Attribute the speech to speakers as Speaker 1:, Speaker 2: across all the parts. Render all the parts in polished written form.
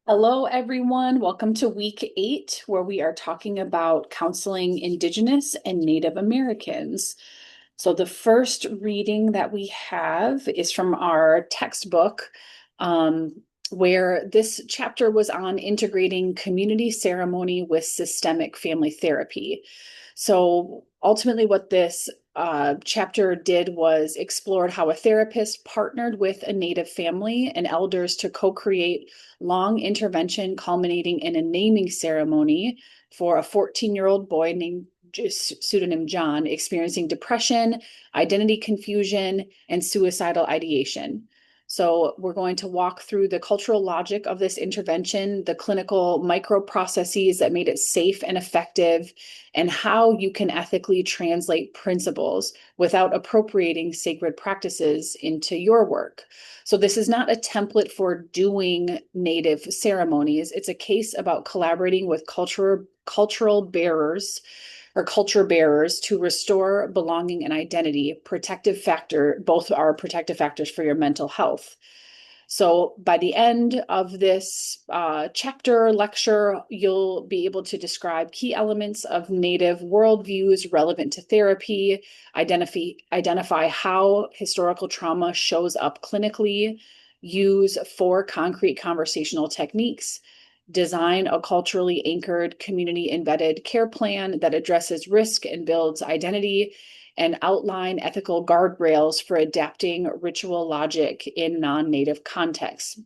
Speaker 1: Hello, everyone. Welcome to week 8, where we are talking about counseling Indigenous and Native Americans. So, the first reading that we have is from our textbook, where this chapter was on integrating community ceremony with systemic family therapy. So, ultimately, what this chapter did was explored how a therapist partnered with a Native family and elders to co-create long intervention culminating in a naming ceremony for a 14-year-old boy named pseudonym John experiencing depression, identity confusion, and suicidal ideation. So we're going to walk through the cultural logic of this intervention, the clinical microprocesses that made it safe and effective, and how you can ethically translate principles without appropriating sacred practices into your work. So this is not a template for doing Native ceremonies. It's a case about collaborating with cultural bearers or culture bearers to restore belonging and identity. Both are protective factors for your mental health. So by the end of this chapter lecture, you'll be able to describe key elements of Native worldviews relevant to therapy, identify how historical trauma shows up clinically, use 4 concrete conversational techniques, design a culturally anchored, community embedded care plan that addresses risk and builds identity, and outline ethical guardrails for adapting ritual logic in non-Native contexts.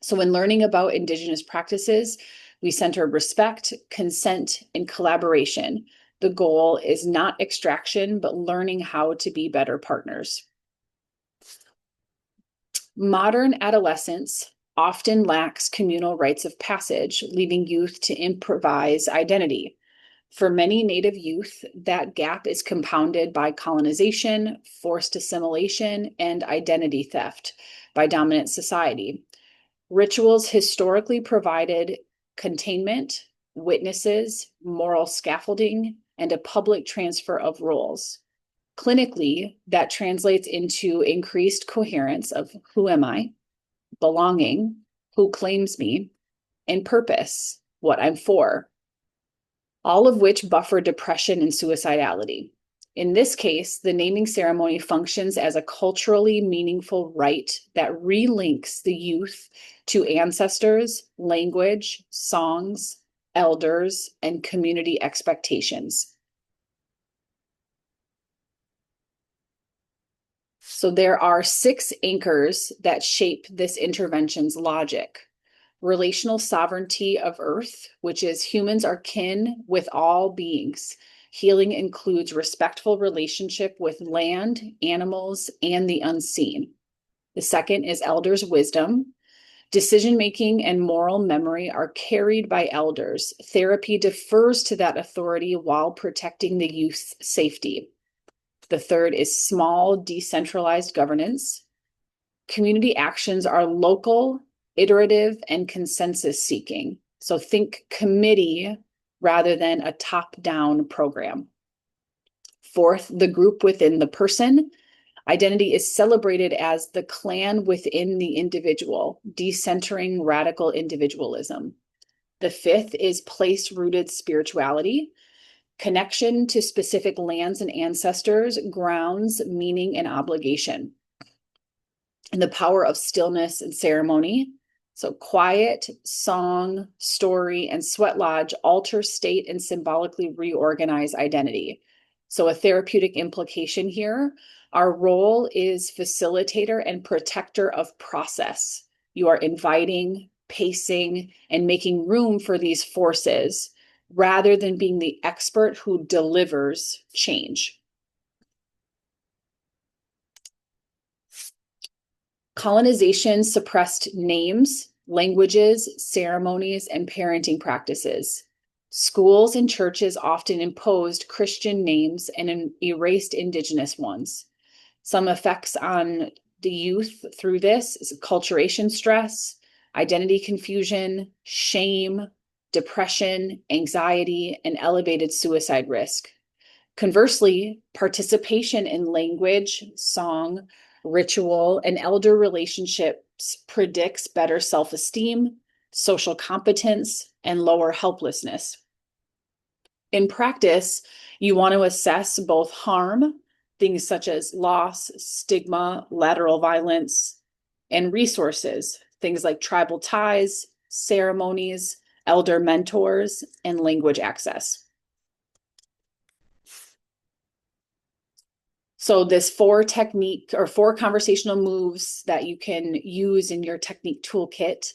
Speaker 1: So when learning about Indigenous practices, we center respect, consent, and collaboration. The goal is not extraction, but learning how to be better partners. Modern adolescence often lacks communal rites of passage, leaving youth to improvise identity. For many Native youth, that gap is compounded by colonization, forced assimilation, and identity theft by dominant society. Rituals historically provided containment, witnesses, moral scaffolding, and a public transfer of roles. Clinically, that translates into increased coherence of who am I, belonging, who claims me, and purpose, what I'm for, all of which buffer depression and suicidality. In this case, the naming ceremony functions as a culturally meaningful rite that relinks the youth to ancestors, language, songs, elders, and community expectations. So there are 6 anchors that shape this intervention's logic. Relational sovereignty of Earth, which is humans are kin with all beings. Healing includes respectful relationship with land, animals, and the unseen. The second is elders' wisdom. Decision-making and moral memory are carried by elders. Therapy defers to that authority while protecting the youth's safety. The third is small, decentralized governance. Community actions are local, iterative, and consensus seeking. So think committee rather than a top-down program. Fourth, the group within the person. Identity is celebrated as the clan within the individual, decentering radical individualism. The fifth is place-rooted spirituality. Connection to specific lands and ancestors grounds meaning and obligation. And the power of stillness and ceremony. So quiet, song, story, and sweat lodge alter state and symbolically reorganize identity. So a therapeutic implication here, our role is facilitator and protector of process. You are inviting, pacing, and making room for these forces rather than being the expert who delivers change. Colonization suppressed names, languages, ceremonies, and parenting practices. Schools and churches often imposed Christian names and erased Indigenous ones. Some effects on the youth through this is acculturation stress, identity confusion, shame, depression, anxiety, and elevated suicide risk. Conversely, participation in language, song, ritual, and elder relationships predicts better self-esteem, social competence, and lower helplessness. In practice, you want to assess both harm, things such as loss, stigma, lateral violence, and resources, things like tribal ties, ceremonies, elder mentors, and language access. So this four conversational moves that you can use in your technique toolkit: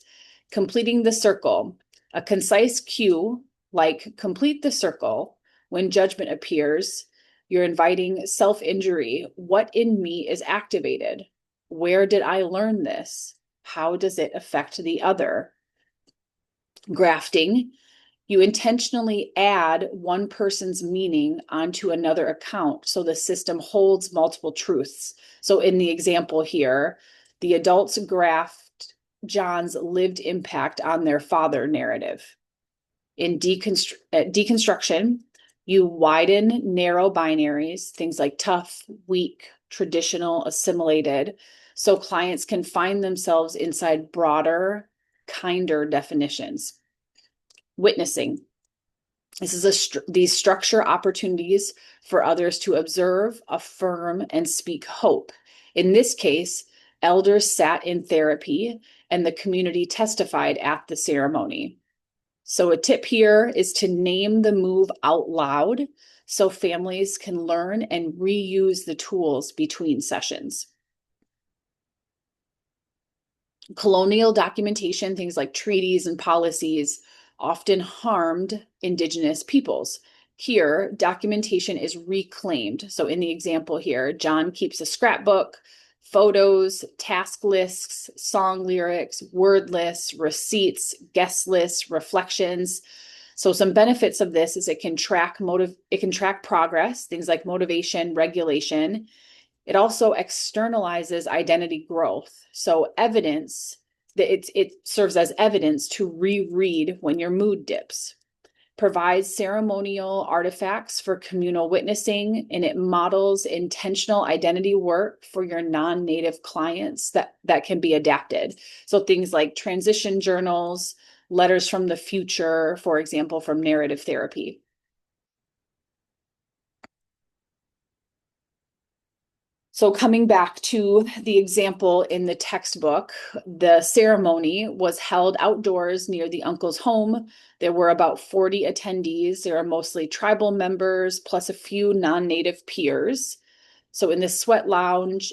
Speaker 1: completing the circle, a concise cue like complete the circle. When judgment appears, you're inviting self-injury. What in me is activated? Where did I learn this? How does it affect the other? Grafting, you intentionally add one person's meaning onto another account so the system holds multiple truths. So in the example here, the adults graphed John's lived impact on their father narrative. In deconstruction, you widen narrow binaries, things like tough, weak, traditional, assimilated, so clients can find themselves inside broader, kinder definitions. Witnessing. These structure opportunities for others to observe, affirm, and speak hope. In this case, elders sat in therapy and the community testified at the ceremony. So a tip here is to name the move out loud so families can learn and reuse the tools between sessions. Colonial documentation, things like treaties and policies, often harmed Indigenous peoples. Here, documentation is reclaimed. So in the example here, John keeps a scrapbook, photos, task lists, song lyrics, word lists, receipts, guest lists, reflections. So some benefits of this is it can track progress, things like motivation, regulation. It also externalizes identity growth. So evidence, that it serves as evidence to reread when your mood dips. Provides ceremonial artifacts for communal witnessing, and it models intentional identity work for your non-native clients that can be adapted. So things like transition journals, letters from the future, for example, from narrative therapy. So coming back to the example in the textbook, the ceremony was held outdoors near the uncle's home. There were about 40 attendees. There are mostly tribal members, plus a few non-native peers. So in the sweat lodge,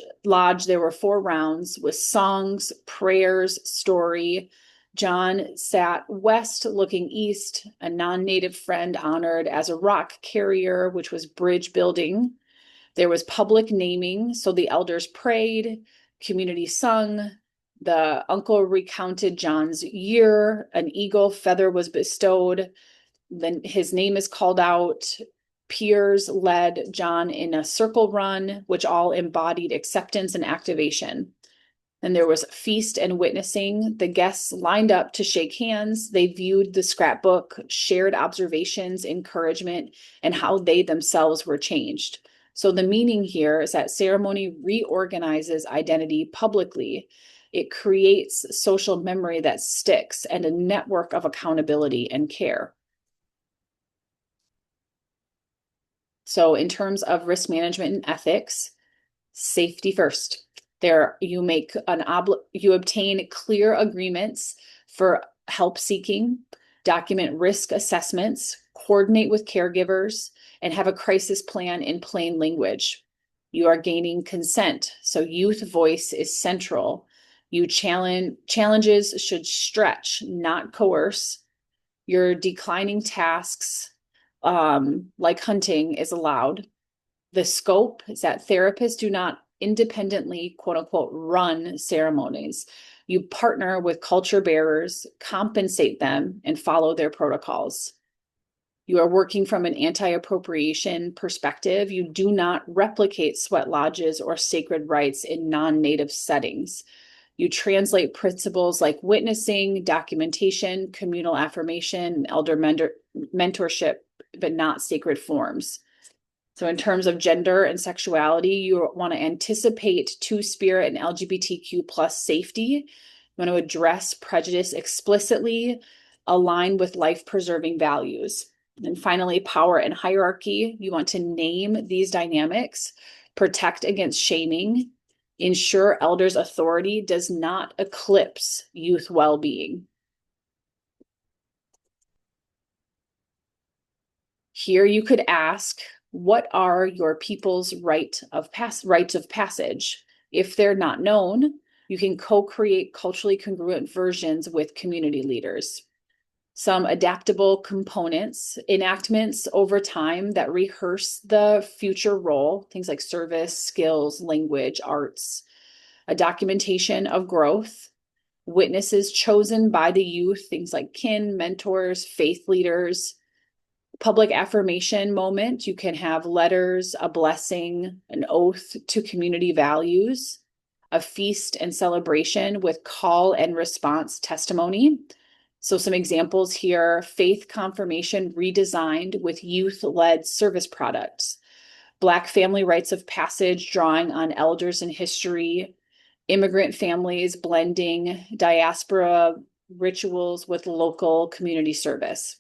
Speaker 1: there were 4 rounds with songs, prayers, story. John sat west looking east, a non-native friend honored as a rock carrier, which was bridge building. There was public naming, so the elders prayed, community sung, the uncle recounted John's year, an eagle feather was bestowed, then his name is called out, peers led John in a circle run, which all embodied acceptance and activation. And there was feast and witnessing. The guests lined up to shake hands. They viewed the scrapbook, shared observations, encouragement, and how they themselves were changed. So the meaning here is that ceremony reorganizes identity publicly. It creates social memory that sticks and a network of accountability and care. So in terms of risk management and ethics, safety first. You obtain clear agreements for help seeking, document risk assessments, coordinate with caregivers, and have a crisis plan in plain language. You are gaining consent, so youth voice is central. Challenges should stretch, not coerce. Your declining tasks, like hunting, is allowed. The scope is that therapists do not independently, quote unquote, run ceremonies. You partner with culture bearers, compensate them, and follow their protocols. You are working from an anti-appropriation perspective. You do not replicate sweat lodges or sacred rites in non-native settings. You translate principles like witnessing, documentation, communal affirmation, elder mentorship, but not sacred forms. So in terms of gender and sexuality, you want to anticipate two-spirit and LGBTQ plus safety. You want to address prejudice explicitly, align with life-preserving values. And finally, power and hierarchy. You want to name these dynamics, protect against shaming, ensure elders' authority does not eclipse youth well-being. Here you could ask, what are your people's rites of passage? If they're not known, you can co-create culturally congruent versions with community leaders. Some adaptable components, enactments over time that rehearse the future role, things like service, skills, language, arts, a documentation of growth, witnesses chosen by the youth, things like kin, mentors, faith leaders, public affirmation moment. You can have letters, a blessing, an oath to community values, a feast and celebration with call and response testimony. So some examples here: faith confirmation redesigned with youth-led service products, Black family rites of passage drawing on elders and history, immigrant families blending diaspora rituals with local community service.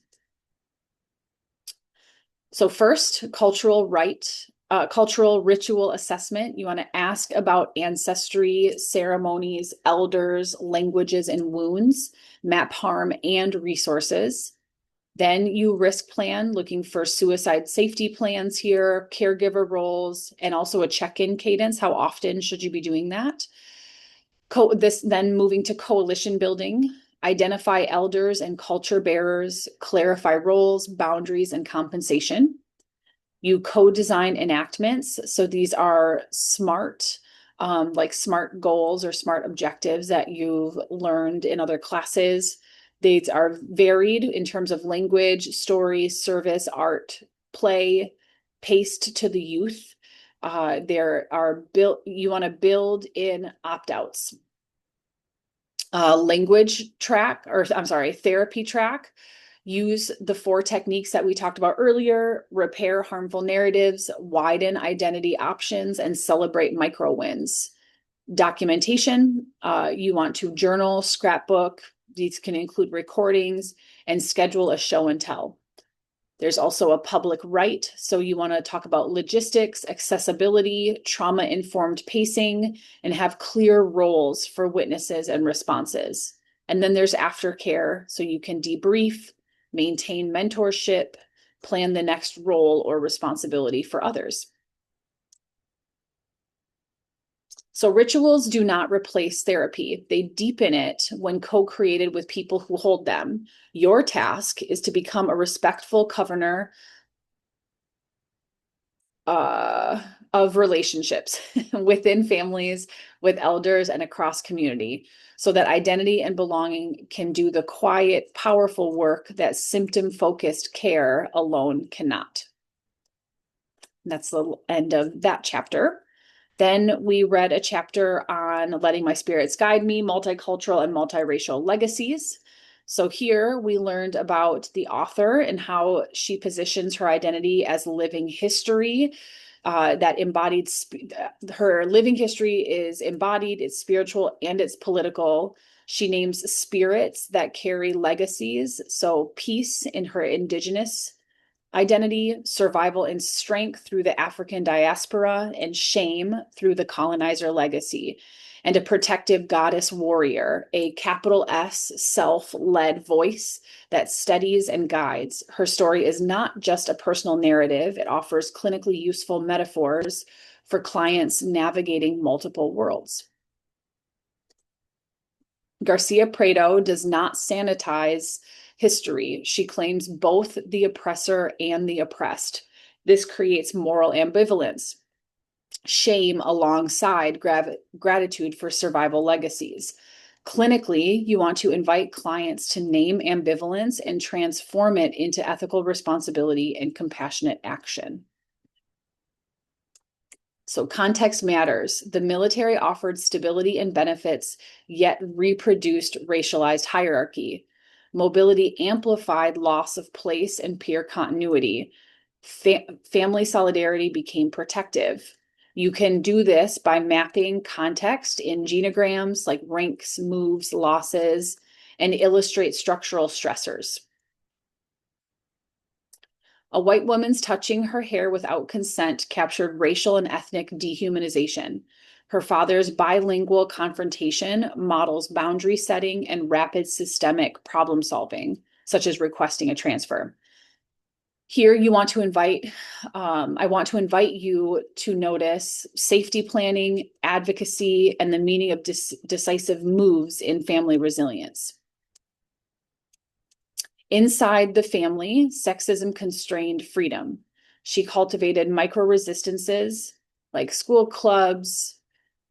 Speaker 1: So first, cultural ritual assessment. You want to ask about ancestry, ceremonies, elders, languages, and wounds, map harm and resources. Then you risk plan, looking for suicide safety plans here, caregiver roles, and also a check-in cadence. How often should you be doing that? Then moving to coalition building, identify elders and culture bearers, clarify roles, boundaries, and compensation. You co-design enactments. So these are smart, like SMART goals or SMART objectives that you've learned in other classes. These are varied in terms of language, story, service, art, play, paced to the youth. You want to build in opt-outs. Therapy track. Use the 4 techniques that we talked about earlier: repair harmful narratives, widen identity options, and celebrate micro wins. Documentation, you want to journal, scrapbook. These can include recordings, and schedule a show and tell. There's also a public right. So you want to talk about logistics, accessibility, trauma-informed pacing, and have clear roles for witnesses and responses. And then there's aftercare. So you can debrief, maintain mentorship, plan the next role or responsibility for others. So rituals do not replace therapy. They deepen it when co-created with people who hold them. Your task is to become a respectful governor of relationships within families, with elders, and across community, so that identity and belonging can do the quiet, powerful work that symptom-focused care alone cannot. That's the end of that chapter. Then we read a chapter on letting my spirits guide me, multicultural and multiracial legacies. So here we learned about the author and how she positions her identity as living history. That embodied, her living history is embodied, it's spiritual, and it's political. She names spirits that carry legacies. So peace in her indigenous identity, survival and strength through the African diaspora, and shame through the colonizer legacy, and a protective goddess warrior, a capital S self-led voice that studies and guides. Her story is not just a personal narrative, it offers clinically useful metaphors for clients navigating multiple worlds. Garcia Prado does not sanitize history. She claims both the oppressor and the oppressed. This creates moral ambivalence, shame alongside gratitude for survival legacies. Clinically, you want to invite clients to name ambivalence and transform it into ethical responsibility and compassionate action. So context matters. The military offered stability and benefits, yet reproduced racialized hierarchy. Mobility amplified loss of place and peer continuity. Family solidarity became protective. You can do this by mapping context in genograms like ranks, moves, losses, and illustrate structural stressors. A white woman's touching her hair without consent captured racial and ethnic dehumanization. Her father's bilingual confrontation models boundary setting and rapid systemic problem solving, such as requesting a transfer. Here you want to invite, I want to invite you to notice safety planning, advocacy, and the meaning of decisive moves in family resilience. Inside the family, sexism constrained freedom. She cultivated micro resistances like school clubs,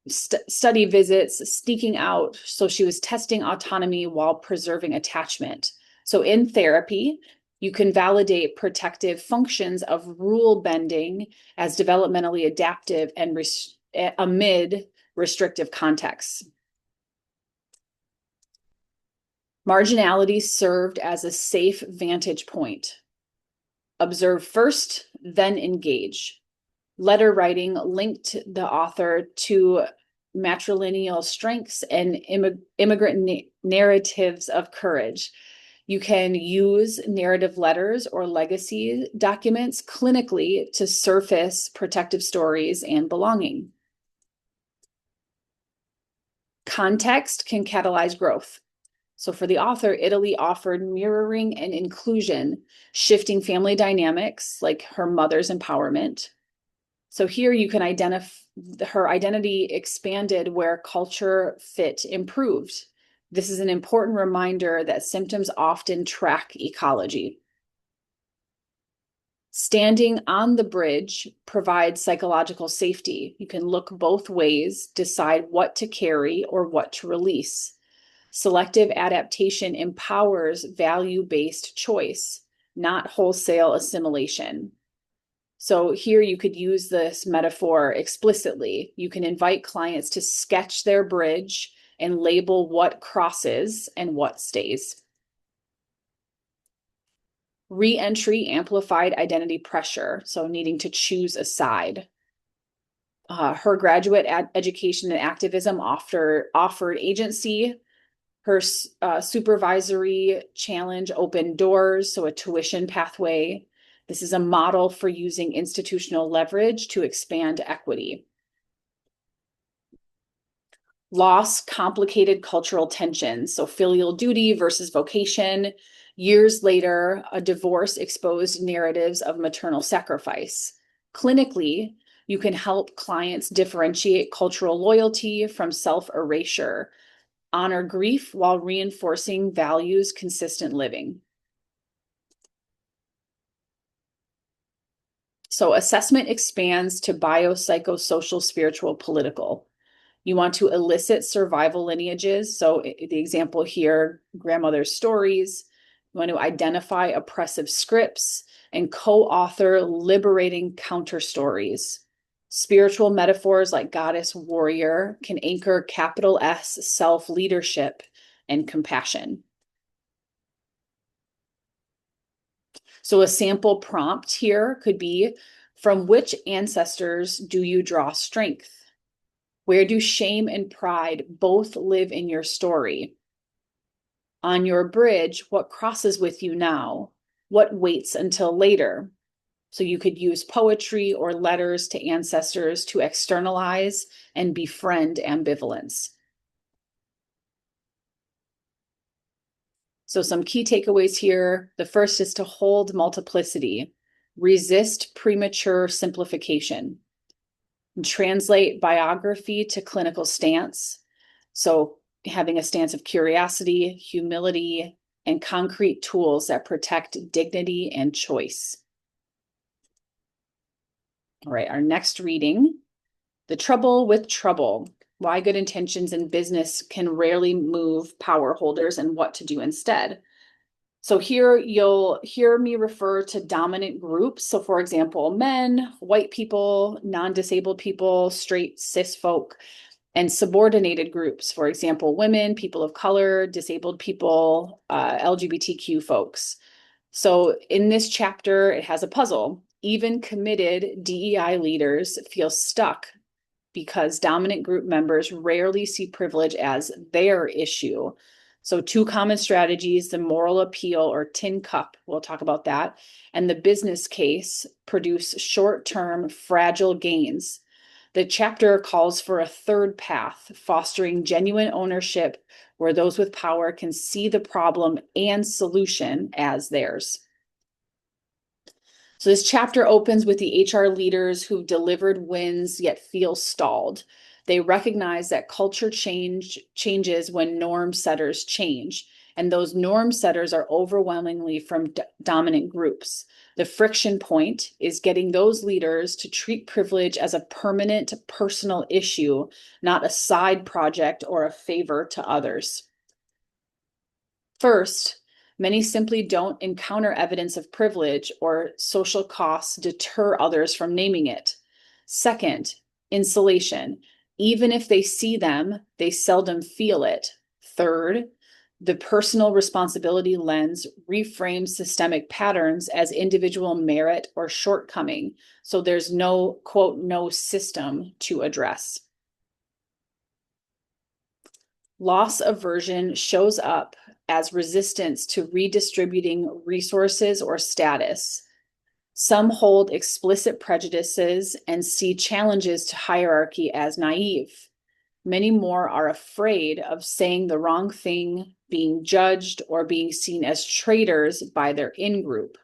Speaker 1: study visits, sneaking out. So she was testing autonomy while preserving attachment. So in therapy, you can validate protective functions of rule bending as developmentally adaptive and amid restrictive contexts. Marginality served as a safe vantage point. Observe first, then engage. Letter writing linked the author to matrilineal strengths and immigrant narratives of courage. You can use narrative letters or legacy documents clinically to surface protective stories and belonging. Context can catalyze growth. So for the author, Italy offered mirroring and inclusion, shifting family dynamics like her mother's empowerment. So here you can identify her identity expanded where culture fit improved. This is an important reminder that symptoms often track ecology. Standing on the bridge provides psychological safety. You can look both ways, decide what to carry or what to release. Selective adaptation empowers value-based choice, not wholesale assimilation. So here you could use this metaphor explicitly. You can invite clients to sketch their bridge and label what crosses and what stays. Re-entry amplified identity pressure, so needing to choose a side. Her graduate education and activism offered agency. Her supervisory challenge opened doors, so a tuition pathway. This is a model for using institutional leverage to expand equity. Loss complicated cultural tensions, so filial duty versus vocation. Years later, a divorce exposed narratives of maternal sacrifice. Clinically, you can help clients differentiate cultural loyalty from self-erasure, honor grief while reinforcing values consistent living. So assessment expands to biopsychosocial, spiritual, political. You want to elicit survival lineages. So the example here, grandmother's stories. You want to identify oppressive scripts and co-author liberating counter stories. Spiritual metaphors like goddess warrior can anchor capital S self-leadership and compassion. So a sample prompt here could be, from which ancestors do you draw strength? Where do shame and pride both live in your story? On your bridge, what crosses with you now? What waits until later? So you could use poetry or letters to ancestors to externalize and befriend ambivalence. So some key takeaways here. The first is to hold multiplicity, resist premature simplification, and translate biography to clinical stance. So having a stance of curiosity, humility, and concrete tools that protect dignity and choice. All right, our next reading, The Trouble with Trouble, Why Good Intentions in Business Can Rarely Move Power Holders and What to Do Instead. So here you'll hear me refer to dominant groups. So for example, men, white people, non-disabled people, straight cis folk, and subordinated groups. For example, women, people of color, disabled people, LGBTQ folks. So in this chapter, it has a puzzle. Even committed DEI leaders feel stuck because dominant group members rarely see privilege as their issue. So two common strategies, the moral appeal or tin cup, we'll talk about that, and the business case produce short-term fragile gains. The chapter calls for a third path, fostering genuine ownership where those with power can see the problem and solution as theirs. So this chapter opens with the HR leaders who've delivered wins yet feel stalled. They recognize that culture changes when norm setters change, and those norm setters are overwhelmingly from dominant groups. The friction point is getting those leaders to treat privilege as a permanent personal issue, not a side project or a favor to others. First, many simply don't encounter evidence of privilege or social costs deter others from naming it. Second, insulation. Even if they see them, they seldom feel it. Third, the personal responsibility lens reframes systemic patterns as individual merit or shortcoming. So there's no, quote, no system to address. Loss aversion shows up as resistance to redistributing resources or status. Some hold explicit prejudices and see challenges to hierarchy as naive. Many more are afraid of saying the wrong thing, being judged, or being seen as traitors by their in-group.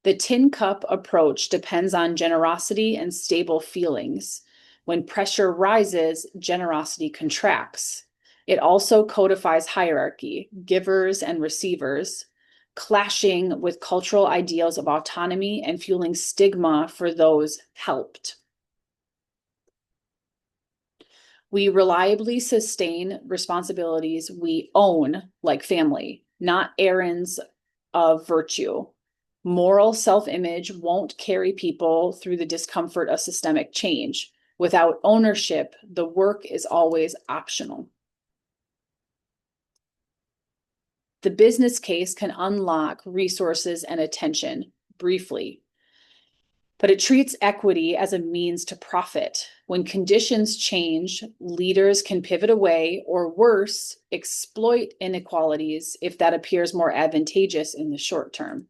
Speaker 1: The tin cup approach depends on generosity and stable feelings. When pressure rises, generosity contracts. It also codifies hierarchy, givers and receivers, clashing with cultural ideals of autonomy and fueling stigma for those helped. We reliably sustain responsibilities we own, like family, not errands of virtue. Moral self-image won't carry people through the discomfort of systemic change. Without ownership, the work is always optional. The business case can unlock resources and attention briefly, but it treats equity as a means to profit. When conditions change, leaders can pivot away or worse, exploit inequalities if that appears more advantageous in the short term.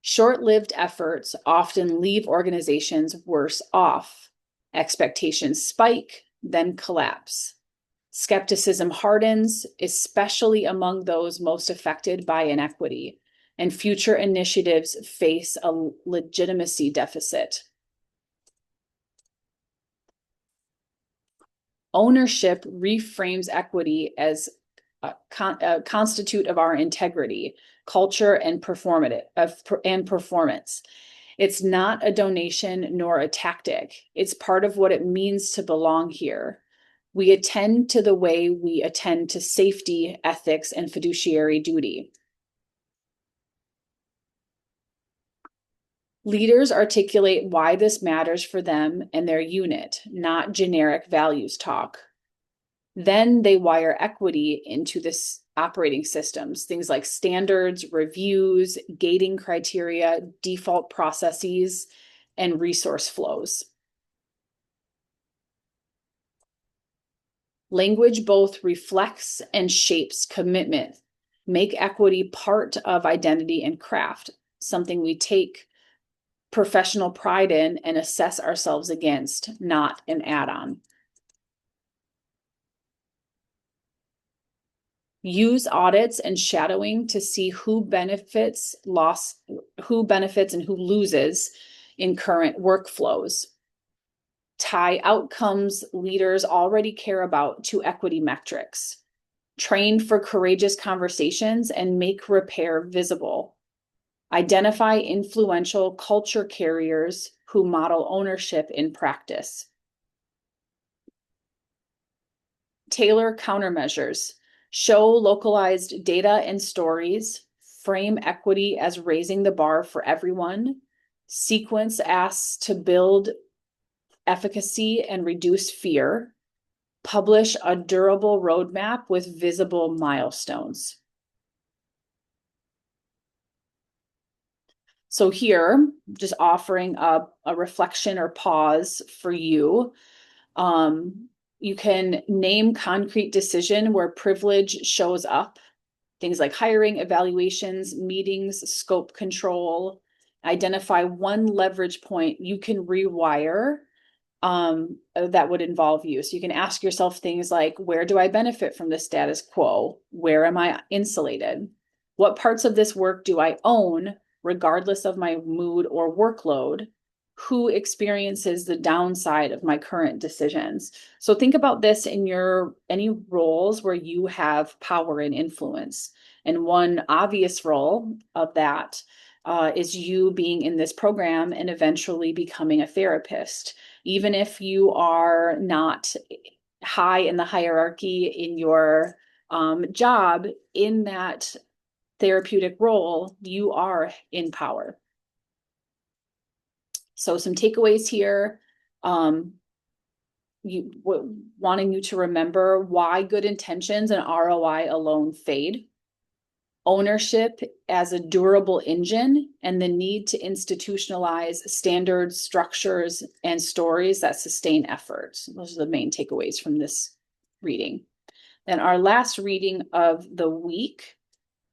Speaker 1: Short-lived efforts often leave organizations worse off. Expectations spike, then collapse. Skepticism hardens, especially among those most affected by inequity, and future initiatives face a legitimacy deficit. Ownership reframes equity as a constitute of our integrity, culture, and performance. It's not a donation nor a tactic. It's part of what it means to belong here. We attend to the way we attend to safety, ethics, and fiduciary duty. Leaders articulate why this matters for them and their unit, not generic values talk. Then they wire equity into this operating systems, things like standards, reviews, gating criteria, default processes, and resource flows. Language both reflects and shapes commitment. Make equity part of identity and craft, something we take professional pride in and assess ourselves against, not an add-on. Use audits and shadowing to see who benefits and who loses in current workflows. Tie outcomes leaders already care about to equity metrics. Train for courageous conversations and make repair visible. Identify influential culture carriers who model ownership in practice. Tailor countermeasures. Show localized data and stories. Frame equity as raising the bar for everyone. Sequence asks to build efficacy and reduce fear. Publish a durable roadmap with visible milestones. So here, just offering a reflection or pause for you. You can name concrete decision where privilege shows up. Things like hiring, evaluations, meetings, scope control. Identify one leverage point you can rewire that would involve you. So you can ask yourself things like, where do I benefit from the status quo? Where am I insulated? What parts of this work do I own, regardless of my mood or workload? Who experiences the downside of my current decisions? So think about this in any roles where you have power and influence. And one obvious role of that is you being in this program and eventually becoming a therapist. Even if you are not high in the hierarchy in your job, in that therapeutic role, you are in power. So some takeaways here, wanting you to remember why good intentions and ROI alone fade. Ownership as a durable engine and the need to institutionalize standards, structures, and stories that sustain efforts. Those are the main takeaways from this reading. Then our last reading of the week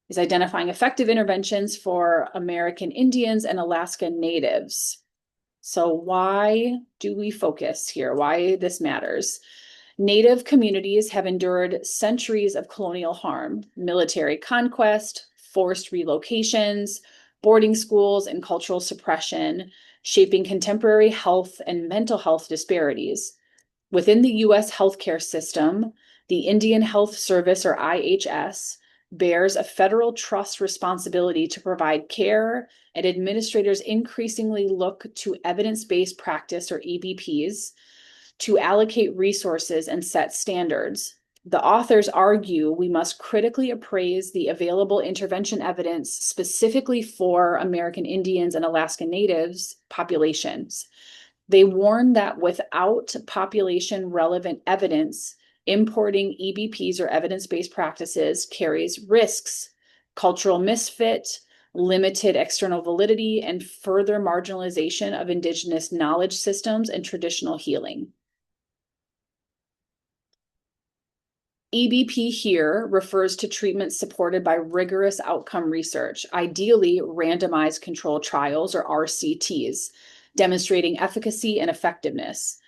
Speaker 1: is identifying effective interventions for American Indians and Alaska Natives. So why do we focus here? Why this matters? Native communities have endured centuries of colonial harm, military conquest, forced relocations, boarding schools, and cultural suppression, shaping contemporary health and mental health disparities. Within the U.S. healthcare system, the Indian Health Service, or IHS, bears a federal trust responsibility to provide care, and administrators increasingly look to evidence-based practice, or EBPs, to allocate resources and set standards. The authors argue we must critically appraise the available intervention evidence specifically for American Indians and Alaska Natives populations. They warn that without population relevant evidence, importing EBPs or evidence-based practices carries risks, cultural misfit, limited external validity, and further marginalization of Indigenous knowledge systems and traditional healing. EBP here refers to treatments supported by rigorous outcome research, ideally randomized controlled trials, or RCTs, demonstrating efficacy and effectiveness.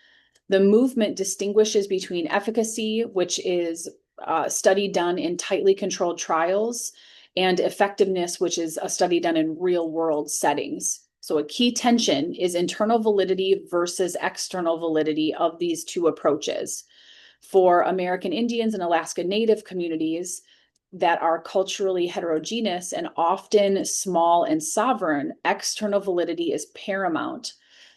Speaker 1: The movement distinguishes between efficacy, which is a study done in tightly controlled trials, and effectiveness, which is a study done in real-world settings. So a key tension is internal validity versus external validity of these two approaches. For American Indians and Alaska Native communities that are culturally heterogeneous and often small and sovereign, external validity is paramount.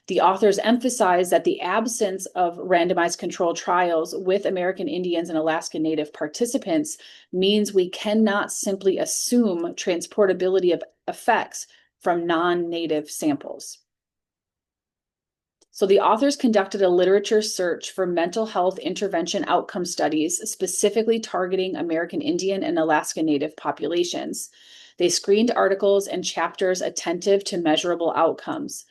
Speaker 1: The authors emphasize that the absence of randomized controlled trials with American Indians and Alaska Native participants means we cannot simply assume transportability of effects from non-native samples. So the authors conducted a literature search for mental health intervention outcome studies specifically targeting American Indian and Alaska Native populations. They screened articles and chapters attentive to measurable outcomes.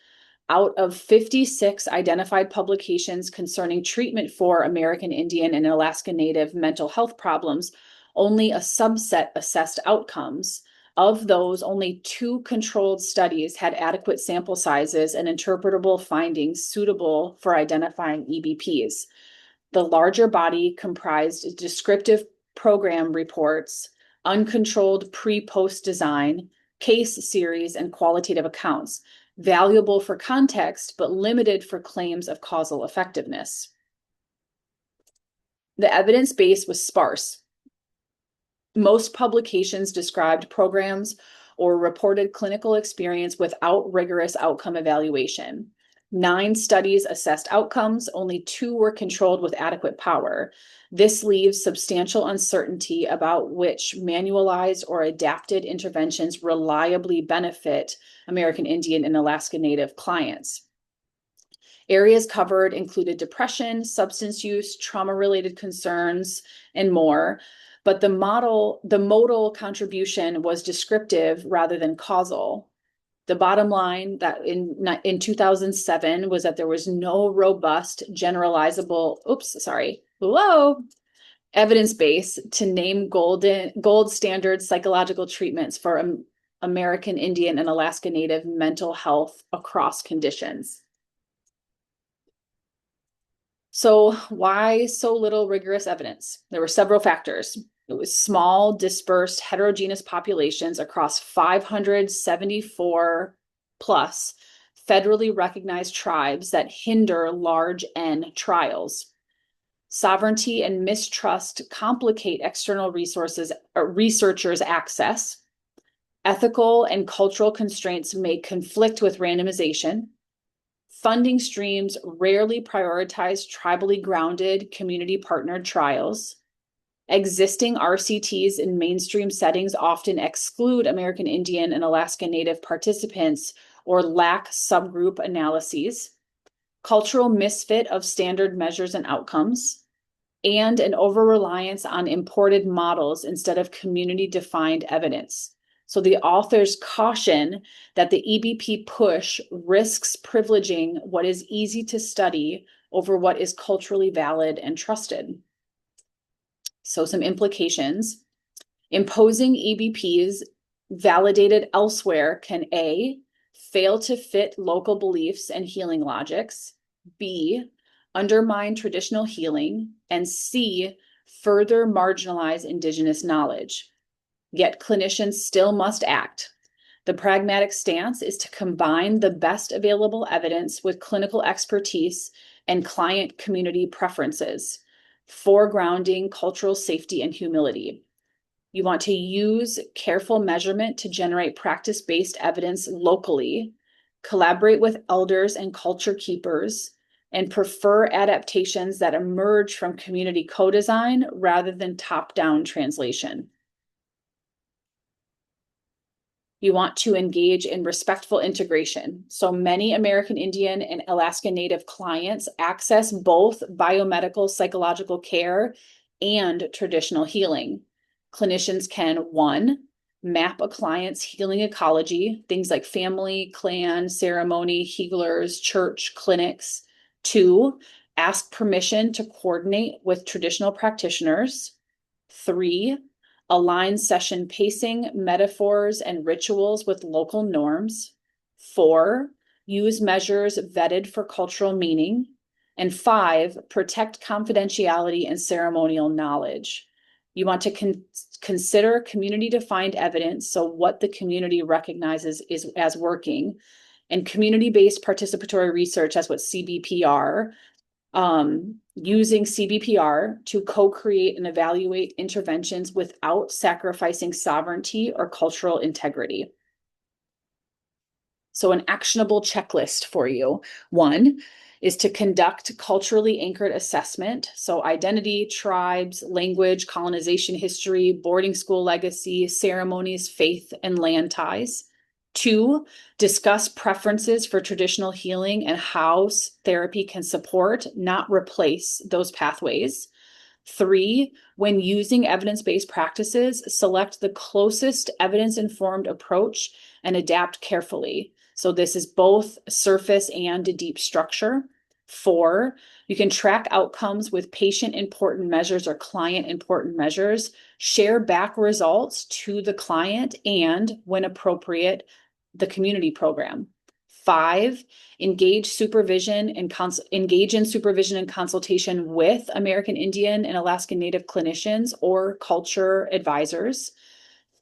Speaker 1: Out of 56 identified publications concerning treatment for American Indian and Alaska Native mental health problems, only a subset assessed outcomes. Of those, only 2 controlled studies had adequate sample sizes and interpretable findings suitable for identifying EBPs. The larger body comprised descriptive program reports, uncontrolled pre-post design, case series, and qualitative accounts, valuable for context, but limited for claims of causal effectiveness. The evidence base was sparse. Most publications described programs or reported clinical experience without rigorous outcome evaluation. 9 studies assessed outcomes, only 2 were controlled with adequate power. This leaves substantial uncertainty about which manualized or adapted interventions reliably benefit American Indian and Alaska Native clients. Areas covered included depression, substance use, trauma-related concerns, and more. But the modal contribution was descriptive rather than causal. The bottom line that in 2007 was that there was no robust generalizable, evidence base to name gold standard psychological treatments for American Indian and Alaska Native mental health across conditions. So why so little rigorous evidence? There were several factors. It was small, dispersed, heterogeneous populations across 574 plus federally recognized tribes that hinder large N trials. Sovereignty and mistrust complicate external resources or researchers' access. Ethical and cultural constraints may conflict with randomization. Funding streams rarely prioritize tribally grounded, community-partnered trials. Existing RCTs in mainstream settings often exclude American Indian and Alaska Native participants or lack subgroup analyses. Cultural misfit of standard measures and outcomes, and an over-reliance on imported models instead of community-defined evidence. So the authors caution that the EBP push risks privileging what is easy to study over what is culturally valid and trusted. So some implications. Imposing EBPs validated elsewhere can A, fail to fit local beliefs and healing logics, B, undermine traditional healing, and C, further marginalize Indigenous knowledge. Yet clinicians still must act. The pragmatic stance is to combine the best available evidence with clinical expertise and client community preferences, foregrounding cultural safety and humility. You want to use careful measurement to generate practice-based evidence locally, collaborate with elders and culture keepers, and prefer adaptations that emerge from community co-design rather than top-down translation. You want to engage in respectful integration. So many American Indian and Alaska Native clients access both biomedical psychological care and traditional healing. Clinicians can, 1, map a client's healing ecology, things like family, clan, ceremony, healers, church, clinics. 2, ask permission to coordinate with traditional practitioners. 3, align session pacing, metaphors, and rituals with local norms. 4, use measures vetted for cultural meaning. And 5, protect confidentiality and ceremonial knowledge. You want to consider community-defined evidence, so what the community recognizes is as working, and community-based participatory research, that's what CBPR, using CBPR to co-create and evaluate interventions without sacrificing sovereignty or cultural integrity. So an actionable checklist for you. 1 is to conduct culturally anchored assessment. So identity, tribes, language, colonization history, boarding school legacy, ceremonies, faith, and land ties. 2, discuss preferences for traditional healing and how therapy can support, not replace, those pathways. 3, when using evidence-based practices, select the closest evidence-informed approach and adapt carefully. So this is both surface and deep structure. 4, you can track outcomes with patient-important measures or client-important measures, share back results to the client, and, when appropriate, the community program. 5, engage in supervision and consultation with American Indian and Alaska Native clinicians or culture advisors.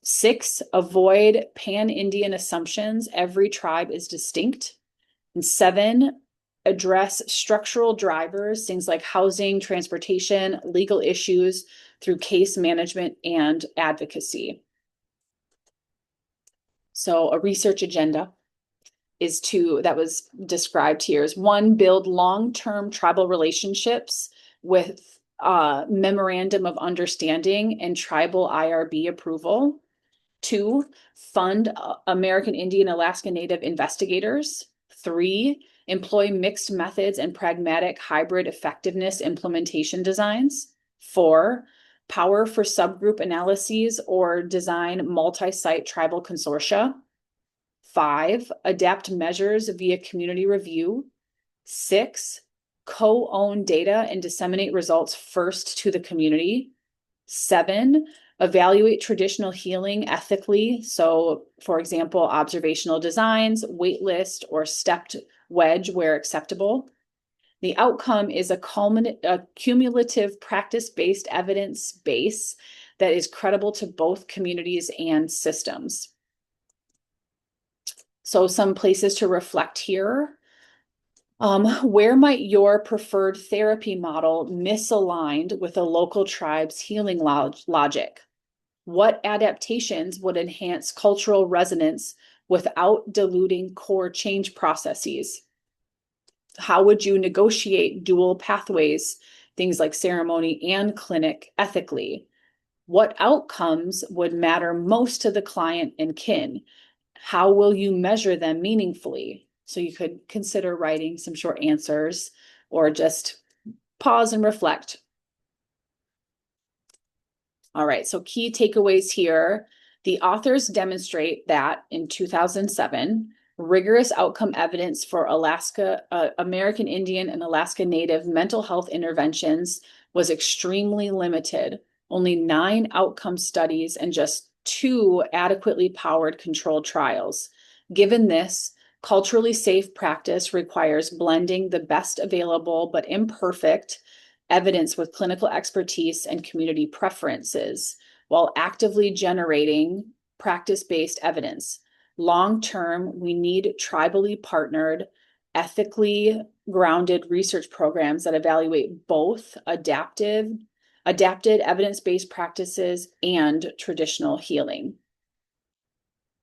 Speaker 1: 6, avoid pan-Indian assumptions. Every tribe is distinct. And 7, address structural drivers, things like housing, transportation, legal issues through case management and advocacy. So a research agenda that was described here is 1, build long-term tribal relationships with memorandum of understanding and tribal IRB approval. 2, fund American Indian, Alaska Native investigators. 3, employ mixed methods and pragmatic hybrid effectiveness implementation designs. 4, power for subgroup analyses or design multi-site tribal consortia. 5, adapt measures via community review. 6, co-own data and disseminate results first to the community. 7, evaluate traditional healing ethically. So, for example, observational designs, wait list, or stepped wedge where acceptable. The outcome is a cumulative practice-based evidence base that is credible to both communities and systems. So some places to reflect here. Where might your preferred therapy model misaligned with a local tribe's healing logic? What adaptations would enhance cultural resonance without diluting core change processes? How would you negotiate dual pathways, things like ceremony and clinic, ethically? What outcomes would matter most to the client and kin? How will you measure them meaningfully? So you could consider writing some short answers or just pause and reflect. All right, so key takeaways here. The authors demonstrate that in 2007, rigorous outcome evidence for American Indian and Alaska Native mental health interventions was extremely limited. Only 9 outcome studies and just 2 adequately powered controlled trials. Given this, culturally safe practice requires blending the best available but imperfect evidence with clinical expertise and community preferences while actively generating practice-based evidence. Long-term, we need tribally partnered, ethically grounded research programs that evaluate both adapted evidence-based practices and traditional healing.